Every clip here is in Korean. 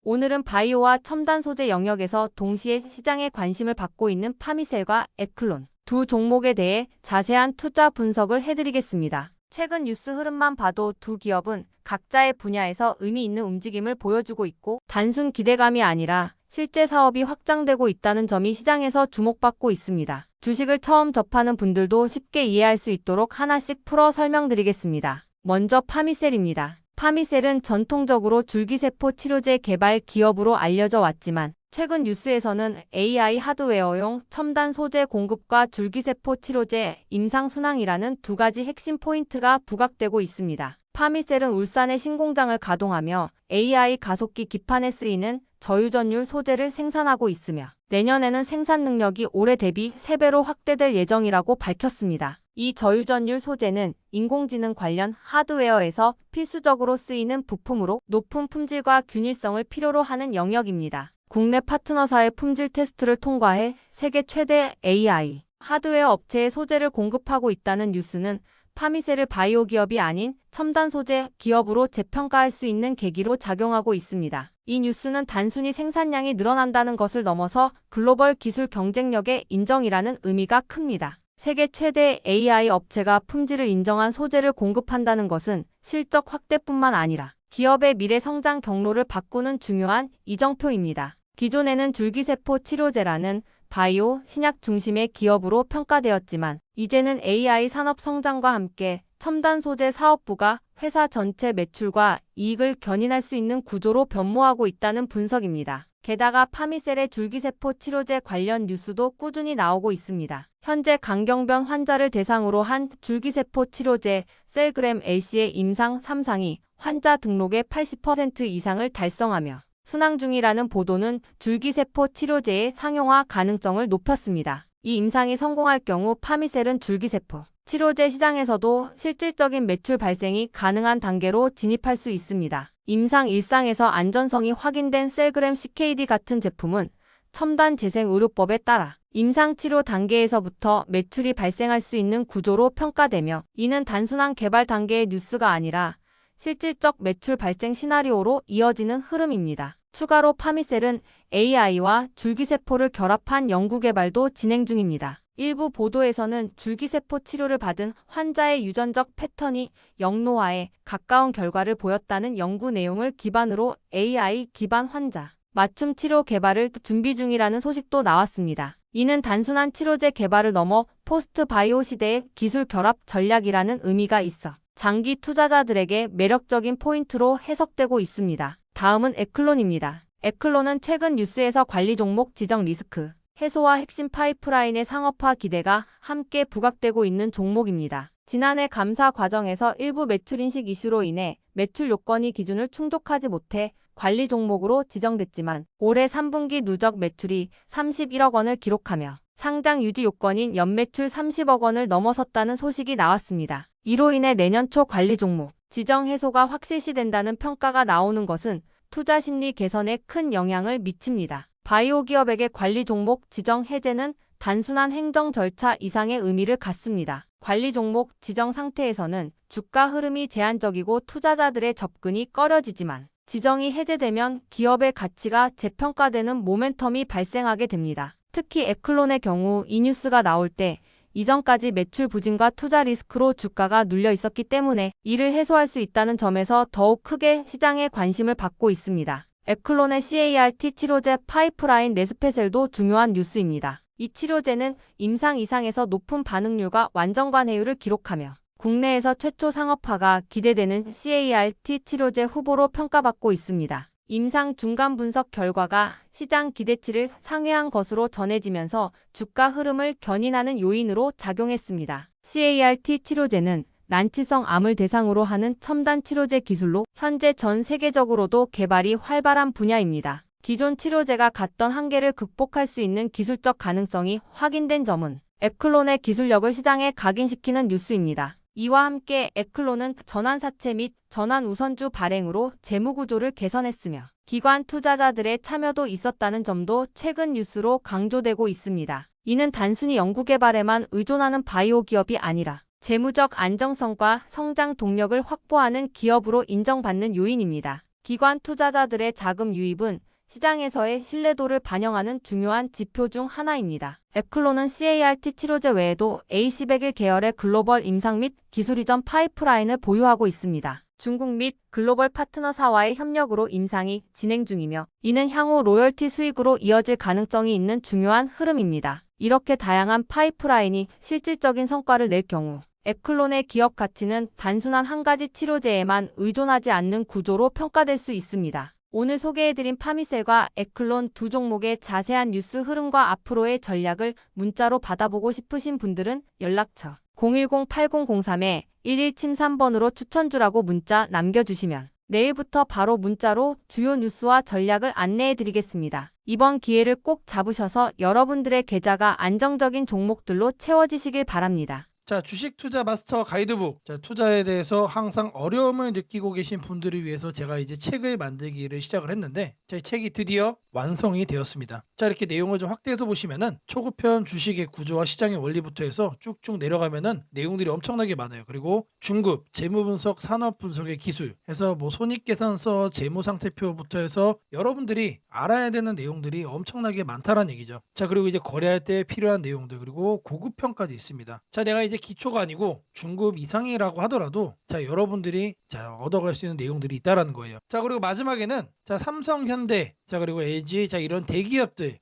오늘은 바이오와 첨단 소재 영역에서 동시에 시장에 관심을 받고 있는 파미셀과 에클론 두 종목에 대해 자세한 투자 분석을 해드리겠습니다. 최근 뉴스 흐름만 봐도 두 기업은 각자의 분야에서 의미 있는 움직임을 보여주고 있고 단순 기대감이 아니라 실제 사업이 확장되고 있다는 점이 시장에서 주목받고 있습니다. 주식을 처음 접하는 분들도 쉽게 이해할 수 있도록 하나씩 풀어 설명드리겠습니다. 먼저 파미셀입니다. 파미셀은 전통적으로 줄기세포 치료제 개발 기업으로 알려져 왔지만 최근 뉴스에서는 AI 하드웨어용 첨단 소재 공급과 줄기세포 치료제 임상순항이라는 두 가지 핵심 포인트가 부각되고 있습니다. 파미셀은 울산의 신공장을 가동하며 AI 가속기 기판에 쓰이는 저유전율 소재를 생산하고 있으며 내년에는 생산 능력이 올해 대비 3배로 확대될 예정이라고 밝혔습니다. 이 저유전율 소재는 인공지능 관련 하드웨어에서 필수적으로 쓰이는 부품으로 높은 품질과 균일성을 필요로 하는 영역입니다. 국내 파트너사의 품질 테스트를 통과해 세계 최대 AI 하드웨어 업체에 소재를 공급하고 있다는 뉴스는 파미셀을 바이오 기업이 아닌 첨단 소재 기업으로 재평가할 수 있는 계기로 작용하고 있습니다. 이 뉴스는 단순히 생산량이 늘어난다는 것을 넘어서 글로벌 기술 경쟁력의 인정이라는 의미가 큽니다. 세계 최대 AI 업체가 품질을 인정한 소재를 공급한다는 것은 실적 확대뿐만 아니라 기업의 미래 성장 경로를 바꾸는 중요한 이정표입니다. 기존에는 줄기세포 치료제라는 바이오, 신약 중심의 기업으로 평가되었지만 이제는 AI 산업 성장과 함께 첨단 소재 사업부가 회사 전체 매출과 이익을 견인할 수 있는 구조로 변모하고 있다는 분석입니다. 게다가 파미셀의 줄기세포 치료제 관련 뉴스도 꾸준히 나오고 있습니다. 현재 강경변 환자를 대상으로 한 줄기세포 치료제 셀그램 LC의 임상 3상이 환자 등록의 80% 이상을 달성하며 순항 중이라는 보도는 줄기세포 치료제의 상용화 가능성을 높였습니다. 이 임상이 성공할 경우 파미셀은 줄기세포 치료제 시장에서도 실질적인 매출 발생이 가능한 단계로 진입할 수 있습니다. 임상 1상에서 안전성이 확인된 셀그램 CKD 같은 제품은 첨단 재생 의료법에 따라 임상 치료 단계에서부터 매출이 발생할 수 있는 구조로 평가되며 이는 단순한 개발 단계의 뉴스가 아니라 실질적 매출 발생 시나리오로 이어지는 흐름입니다. 추가로 파미셀은 AI와 줄기세포를 결합한 연구개발도 진행 중입니다. 일부 보도에서는 줄기세포 치료를 받은 환자의 유전적 패턴이 영노화에 가까운 결과를 보였다는 연구 내용을 기반으로 AI 기반 환자 맞춤 치료 개발을 준비 중이라는 소식도 나왔습니다. 이는 단순한 치료제 개발을 넘어 포스트 바이오 시대의 기술 결합 전략이라는 의미가 있어 장기 투자자들에게 매력적인 포인트로 해석되고 있습니다. 다음은 에클론입니다. 에클론은 최근 뉴스에서 관리 종목 지정 리스크 해소와 핵심 파이프라인의 상업화 기대가 함께 부각되고 있는 종목입니다. 지난해 감사 과정에서 일부 매출 인식 이슈로 인해 매출 요건이 기준을 충족하지 못해 관리 종목으로 지정됐지만 올해 3분기 누적 매출이 31억 원을 기록하며 상장 유지 요건인 연매출 30억 원을 넘어섰다는 소식이 나왔습니다. 이로 인해 내년 초 관리 종목 지정 해소가 확실시된다는 평가가 나오는 것은 투자 심리 개선에 큰 영향을 미칩니다. 바이오 기업에게 관리 종목 지정 해제는 단순한 행정 절차 이상의 의미를 갖습니다. 관리 종목 지정 상태에서는 주가 흐름이 제한적이고 투자자들의 접근이 꺼려지지만 지정이 해제되면 기업의 가치가 재평가되는 모멘텀이 발생하게 됩니다. 특히 에클론의 경우 이 뉴스가 나올 때 이전까지 매출 부진과 투자 리스크로 주가가 눌려 있었기 때문에 이를 해소할 수 있다는 점에서 더욱 크게 시장의 관심을 받고 있습니다. 에클론의 CAR-T 치료제 파이프라인 레스페셀도 중요한 뉴스입니다. 이 치료제는 임상 이상에서 높은 반응률과 완전관해율을 기록하며 국내에서 최초 상업화가 기대되는 CAR-T 치료제 후보로 평가받고 있습니다. 임상 중간 분석 결과가 시장 기대치를 상회한 것으로 전해지면서 주가 흐름을 견인하는 요인으로 작용했습니다. CAR-T 치료제는 난치성 암을 대상으로 하는 첨단 치료제 기술로 현재 전 세계적으로도 개발이 활발한 분야입니다. 기존 치료제가 갖던 한계를 극복할 수 있는 기술적 가능성이 확인된 점은 에클론의 기술력을 시장에 각인시키는 뉴스입니다. 이와 함께 에클론은 전환사채 및 전환 우선주 발행으로 재무구조를 개선했으며 기관 투자자들의 참여도 있었다는 점도 최근 뉴스로 강조되고 있습니다. 이는 단순히 연구개발에만 의존하는 바이오 기업이 아니라 재무적 안정성과 성장 동력을 확보하는 기업으로 인정받는 요인입니다. 기관 투자자들의 자금 유입은 시장에서의 신뢰도를 반영하는 중요한 지표 중 하나입니다. 에클론은 CART 치료제 외에도 AC101 계열의 글로벌 임상 및 기술 이전 파이프라인을 보유하고 있습니다. 중국 및 글로벌 파트너사와의 협력으로 임상이 진행 중이며 이는 향후 로열티 수익으로 이어질 가능성이 있는 중요한 흐름입니다. 이렇게 다양한 파이프라인이 실질적인 성과를 낼 경우 에클론의 기업 가치는 단순한 한 가지 치료제에만 의존하지 않는 구조로 평가될 수 있습니다. 오늘 소개해드린 파미셀과 에클론 두 종목의 자세한 뉴스 흐름과 앞으로의 전략을 문자로 받아보고 싶으신 분들은 연락처 010-8003-1173번으로 추천주라고 문자 남겨주시면 내일부터 바로 문자로 주요 뉴스와 전략을 안내해드리겠습니다. 이번 기회를 꼭 잡으셔서 여러분들의 계좌가 안정적인 종목들로 채워지시길 바랍니다. 자, 주식 투자 마스터 가이드북. 자, 투자에 대해서 항상 어려움을 느끼고 계신 분들을 위해서 제가 이제 책을 만들기를 시작을 했는데, 이 책이 드디어 완성이 되었습니다. 자, 이렇게 내용을 좀 확대해서 보시면은 초급편 주식의 구조와 시장의 원리부터 해서 쭉쭉 내려가면은 내용들이 엄청나게 많아요. 그리고 중급, 재무 분석, 산업 분석의 기술 해서 뭐 손익계산서, 재무 상태표부터 해서 여러분들이 알아야 되는 내용들이 엄청나게 많다라는 얘기죠. 자, 그리고 이제 거래할 때 필요한 내용들, 그리고 고급편까지 있습니다. 자, 내가 이제 기초가 아니고 중급 이상이라고 하더라도 자, 여러분들이 자, 얻어갈 수 있는 내용들이 있다라는 거예요. 자, 그리고 마지막에는 자, 삼성, 현대, 자, 그리고 LG, 자, 이런 대기업들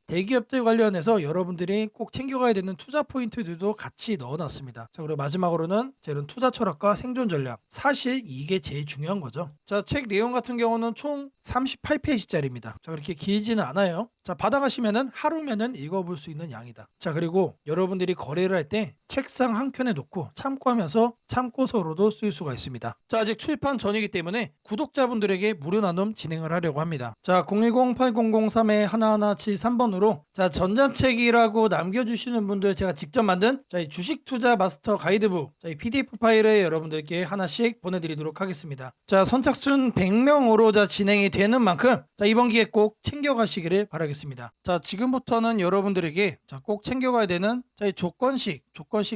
관련해서 여러분들이 꼭 챙겨가야 되는 투자 포인트들도 같이 넣어놨습니다. 자, 그리고 마지막으로는 자, 이런 투자 철학과 생존 전략. 사실 이게 제일 중요한 거죠. 자, 책 내용 같은 경우는 총 38페이지짜리입니다. 자, 그렇게 길지는 않아요. 자, 받아가시면은 하루면은 읽어볼 수 있는 양이다. 자, 그리고 여러분들이 거래를 할 때 책상 한 켠에 놓고 참고하면서 참고서로도 쓸 수가 있습니다. 자, 아직 출판 전이기 때문에 구독자분들에게 무료 나눔 진행을 하려고 합니다. 자, 010-8003-1173번으로 자, 전자책이라고 남겨주시는 분들 제가 직접 만든 자, 이 주식 투자 마스터 가이드북 자, 이 PDF 파일을 여러분들께 하나씩 보내드리도록 하겠습니다. 자, 선착순 100명으로 자, 진행이 되는 만큼 자, 이번 기회 꼭 챙겨가시기를 바라겠습니다. 자, 지금부터는 여러분들에게 자, 꼭 챙겨가야 되는 자, 이 조건식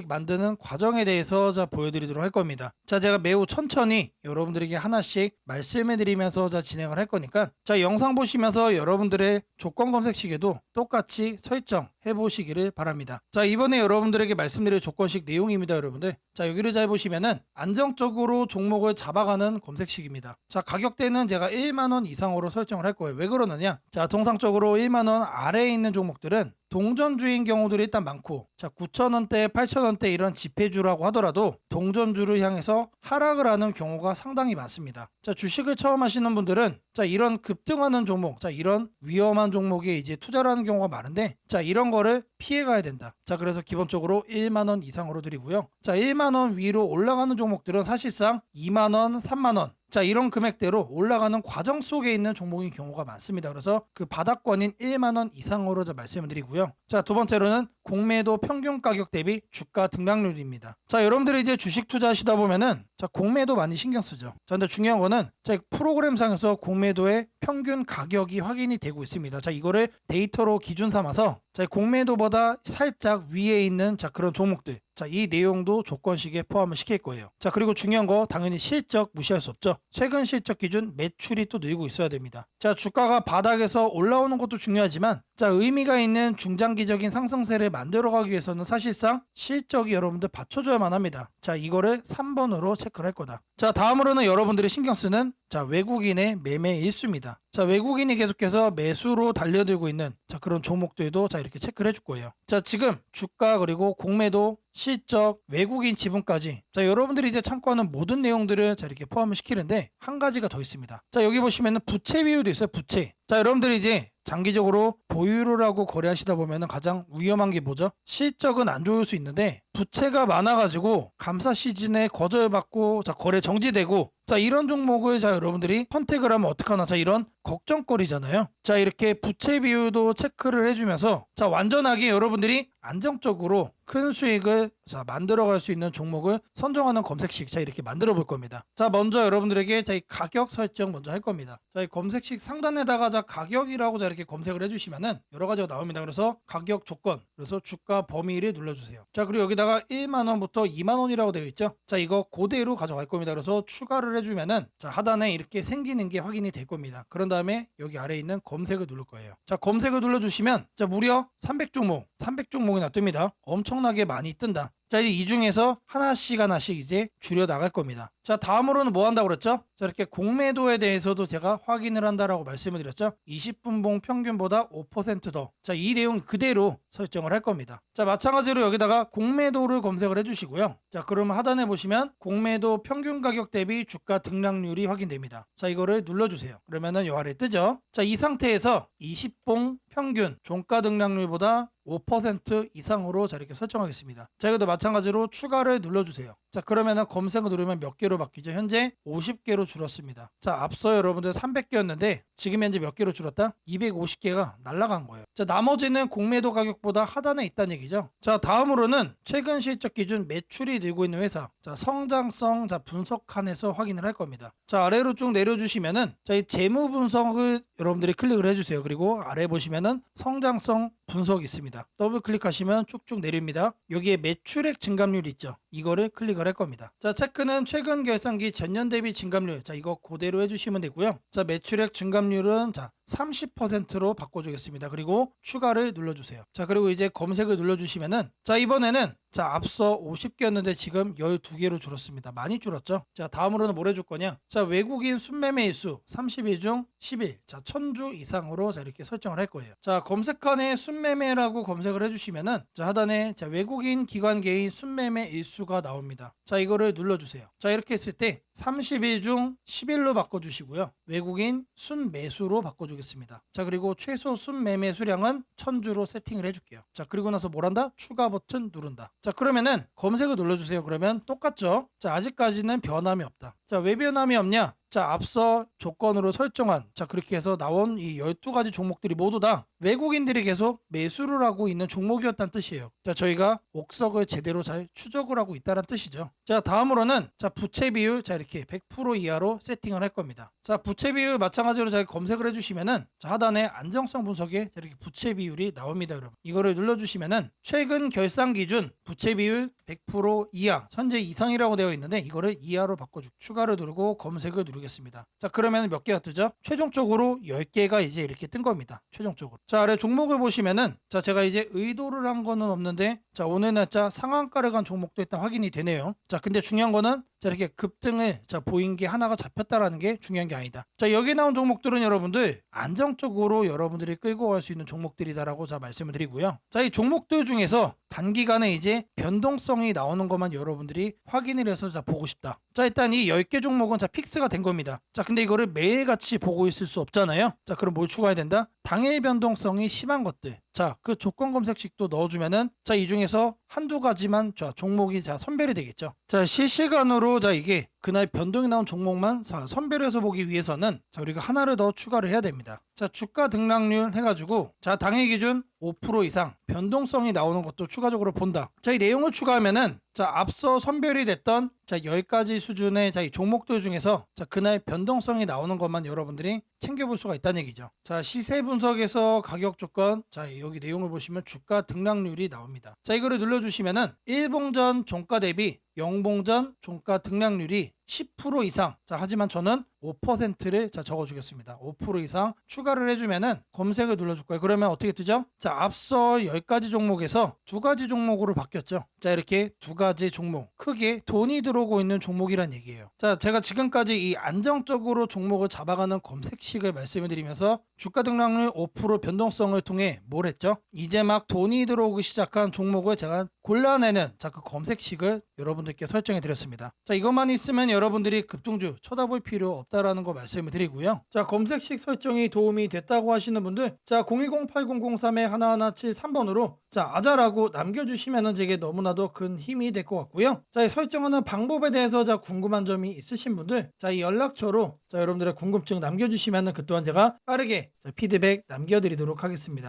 만드는 과정에 대해서 자, 보여드리도록 할 겁니다. 자, 제가 매우 천천히 여러분들에게 하나씩 말씀해드리면서 자, 진행을 할 거니까 자, 영상 보시면서 여러분들의 조건 검색식에도 똑같이 설정해 보시기를 바랍니다. 자, 이번에 여러분들에게 말씀드릴 조건식 내용입니다, 여러분들. 자, 여기를 잘 보시면은 안정적으로 종목을 잡아가는 검색식입니다. 자, 가격대는 제가 1만원 이상으로 설정을 할 거예요. 왜 그러느냐? 자, 통상적으로 1만원 아래에 있는 종목들은 동전주인 경우들이 일단 많고 자, 9,000원대, 8,000원대 이런 지폐주라고 하더라도 동전주를 향해서 하락을 하는 경우가 상당히 많습니다. 자, 주식을 처음 하시는 분들은 자, 이런 급등하는 종목, 자, 이런 위험한 종목에 이제 투자를 하는 경우가 많은데 자, 이런 거를 피해 가야 된다. 자, 그래서 기본적으로 1만원 이상으로 드리고요. 자, 1만원 위로 올라가는 종목들은 사실상 2만원, 3만원 자, 이런 금액대로 올라가는 과정 속에 있는 종목인 경우가 많습니다. 그래서 그 바닥권인 1만원 이상으로 말씀을 드리고요. 자, 두 번째로는 공매도 평균 가격 대비 주가 등락률입니다. 자, 여러분들이 이제 주식 투자하시다 보면은 자, 공매도 많이 신경 쓰죠. 자, 근데 중요한 거는 자, 프로그램상에서 공매도의 평균 가격이 확인이 되고 있습니다. 자, 이거를 데이터로 기준 삼아서 자, 공매도보다 살짝 위에 있는 자, 그런 종목들 자, 이 내용도 조건식에 포함을 시킬 거예요. 자, 그리고 중요한 거 당연히 실적 무시할 수 없죠. 최근 실적 기준 매출이 또 늘고 있어야 됩니다. 자, 주가가 바닥에서 올라오는 것도 중요하지만 자, 의미가 있는 중장기적인 상승세를 만들어가기 위해서는 사실상 실적이 여러분들 받쳐줘야만 합니다. 자, 이거를 3번으로 체크를 할 거다. 자, 다음으로는 여러분들이 신경 쓰는 자, 외국인의 매매 일수입니다. 자, 외국인이 계속해서 매수로 달려들고 있는 자, 그런 종목들도 자, 이렇게 체크를 해줄 거예요. 자, 지금 주가 그리고 공매도 실적, 외국인 지분까지 자, 여러분들이 이제 참고하는 모든 내용들을 자, 이렇게 포함을 시키는데 한 가지가 더 있습니다. 자, 여기 보시면은 부채 비율도 있어요. 부채. 자, 여러분들이 이제 장기적으로 보유를 하고 거래하시다 보면 가장 위험한 게 뭐죠? 실적은 안 좋을 수 있는데 부채가 많아가지고 감사 시즌에 거절받고 자, 거래 정지되고 자, 이런 종목을 자, 여러분들이 선택을 하면 어떡하나 자, 이런 걱정거리잖아요. 자, 이렇게 부채 비율도 체크를 해주면서 자, 완전하게 여러분들이 안정적으로 큰 수익을 자, 만들어갈 수 있는 종목을 선정하는 검색식 자, 이렇게 만들어 볼 겁니다. 자, 먼저 여러분들에게 자, 이 가격 설정 먼저 할 겁니다. 자, 이 검색식 상단에다가 자, 가격이라고 자, 이렇게 검색을 해주시면은 여러 가지가 나옵니다. 그래서 가격 조건, 그래서 주가 범위를 눌러주세요. 자, 그리고 여기다가 여기다가 1만원부터 2만원이라고 되어 있죠. 자, 이거 그대로 가져갈 겁니다. 그래서 추가를 해주면은 자, 하단에 이렇게 생기는 게 확인이 될 겁니다. 그런 다음에 여기 아래에 있는 검색을 누를 거예요. 자, 검색을 눌러주시면 자, 무려 300종목이나 뜹니다. 엄청나게 많이 뜬다. 자, 이제 이 중에서 하나씩 이제 줄여 나갈 겁니다. 자, 다음으로는 뭐 한다고 그랬죠? 자, 이렇게 공매도에 대해서도 제가 확인을 한다라고 말씀을 드렸죠. 20분봉 평균보다 5% 더. 자, 이 내용 그대로 설정을 할 겁니다. 자, 마찬가지로 여기다가 공매도를 검색을 해주시고요. 자, 그러면 하단에 보시면 공매도 평균 가격 대비 주가 등락률이 확인됩니다. 자, 이거를 눌러주세요. 그러면은 요 아래 뜨죠. 자, 이 상태에서 20봉 평균 종가 등락률보다 5% 이상으로 자, 이렇게 설정하겠습니다. 자, 이것도 마찬가지로 추가를 눌러주세요. 자, 그러면은 검색을 누르면 몇 개로 바뀌죠? 현재 50개로 줄었습니다. 자, 앞서 여러분들 300개였는데 지금 현재 몇 개로 줄었다? 250개가 날아간 거예요. 자, 나머지는 공매도 가격보다 하단에 있다는 얘기죠. 자, 다음으로는 최근 실적 기준 매출이 늘고 있는 회사. 자, 성장성 자, 분석 칸에서 확인을 할 겁니다. 자, 아래로 쭉 내려주시면은 자, 이 재무 분석을 여러분들이 클릭을 해주세요. 그리고 아래 보시면은 성장성 분석이 있습니다. 더블 클릭하시면 쭉쭉 내립니다. 여기에 매출액 증감률 있죠. 이거를 클릭을 할 겁니다. 자, 체크는 최근 결산기 전년 대비 증감률. 자, 이거 그대로 해주시면 되고요. 자, 매출액 증감률은 자 30%로 바꿔주겠습니다. 그리고 추가를 눌러주세요. 자, 그리고 이제 검색을 눌러주시면은 자, 이번에는 자, 앞서 50개였는데 지금 12개로 줄었습니다. 많이 줄었죠? 자, 다음으로는 뭘 해줄 거냐? 자, 외국인 순매매 일수 30일 중 10일. 자, 1000주 이상으로 자, 이렇게 설정을 할 거예요. 자, 검색칸에 순매매라고 검색을 해주시면은 자, 하단에 자, 외국인 기관 개인 순매매 일수가 나옵니다. 자, 이거를 눌러주세요. 자, 이렇게 했을 때 30일 중 10일로 바꿔주시고요. 외국인 순매수로 바꿔주겠습니다. 자, 그리고 최소 순매매 수량은 1000주로 세팅을 해줄게요. 자, 그리고 나서 뭘 한다? 추가 버튼 누른다. 자, 그러면은 검색을 눌러주세요. 그러면 똑같죠? 자, 아직까지는 변함이 없다. 자, 왜 변함이 없냐? 자, 앞서 조건으로 설정한 자, 그렇게 해서 나온 이 12가지 종목들이 모두 다 외국인들이 계속 매수를 하고 있는 종목이었다는 뜻이에요. 자, 저희가 옥석을 제대로 잘 추적을 하고 있다는 뜻이죠. 자, 다음으로는 자, 부채 비율 자, 이렇게 100% 이하로 세팅을 할 겁니다. 자, 부채 비율 마찬가지로 잘 검색을 해주시면은 자, 하단에 안정성 분석에 이렇게 부채 비율이 나옵니다, 여러분. 이거를 눌러주시면은 최근 결산 기준 부채 비율 100% 이하, 현재 이상이라고 되어 있는데 이거를 이하로 바꿔주고 추가를 누르고 검색을 누르겠습니다. 자, 그러면 몇 개가 뜨죠? 최종적으로 10개가 이제 이렇게 뜬 겁니다. 최종적으로. 자, 아래 종목을 보시면은 자, 제가 이제 의도를 한 거는 없는데 자, 오늘 날짜 상한가를 간 종목도 일단 확인이 되네요. 자, 근데 중요한 거는 자, 이렇게 급등을 자, 보인 게 하나가 잡혔다라는 게 중요한 게 아니다. 자, 여기 나온 종목들은 여러분들 안정적으로 여러분들이 끌고 갈 수 있는 종목들이다라고 자, 말씀을 드리고요. 자, 이 종목들 중에서 단기간에 이제 변동성이 나오는 것만 여러분들이 확인을 해서 자, 보고 싶다. 자, 일단 이 10개 종목은 자, 픽스가 된 겁니다. 자, 근데 이거를 매일같이 보고 있을 수 없잖아요. 자, 그럼 뭘 추가해야 된다? 당일 변동성이 심한 것들. 자, 그 조건 검색식도 넣어주면은 자, 이 중에서 한두 가지만 자, 종목이 자, 선별이 되겠죠. 자, 실시간으로 자, 이게 그날 변동이 나온 종목만 자, 선별해서 보기 위해서는 자, 우리가 하나를 더 추가를 해야 됩니다. 자, 주가 등락률 해가지고 자, 당일 기준 5% 이상 변동성이 나오는 것도 추가적으로 본다. 자, 이 내용을 추가하면은 자, 앞서 선별이 됐던 자, 10가지 수준의 자, 이 종목들 중에서 자, 그날 변동성이 나오는 것만 여러분들이 챙겨볼 수가 있다는 얘기죠. 자, 시세 분석에서 가격 조건 자, 여기 내용을 보시면 주가 등락률이 나옵니다. 자, 이거를 눌러주시면은 1봉전 종가 대비 0봉전 종가 등락률이 10% 이상. 자, 하지만 저는 5%를 자, 적어주겠습니다. 5% 이상 추가를 해주면은 검색을 눌러줄 거예요. 그러면 어떻게 뜨죠? 자, 앞서 10가지 종목에서 2가지 종목으로 바뀌었죠. 자, 이렇게 2가지 종목. 크게 돈이 들어오고 있는 종목이란 얘기예요. 자, 제가 지금까지 이 안정적으로 종목을 잡아가는 검색식을 말씀을 드리면서 주가 등락률 5% 변동성을 통해 뭘 했죠? 이제 막 돈이 들어오기 시작한 종목을 제가 골라내는 자, 그 검색식을 여러분들께 설정해 드렸습니다. 자, 이것만 있으면 여러분들이 급등주 쳐다볼 필요 없다라는 거 말씀을 드리고요. 자, 검색식 설정이 도움이 됐다고 하시는 분들 자, 010-8003-1173번으로 자, 아자라고 남겨주시면은 제게 너무나도 큰 힘이 될 것 같고요. 자, 이 설정하는 방법에 대해서 자, 궁금한 점이 있으신 분들 자, 이 연락처로 자, 여러분들의 궁금증 남겨주시면은 그 또한 제가 빠르게 자, 피드백 남겨드리도록 하겠습니다.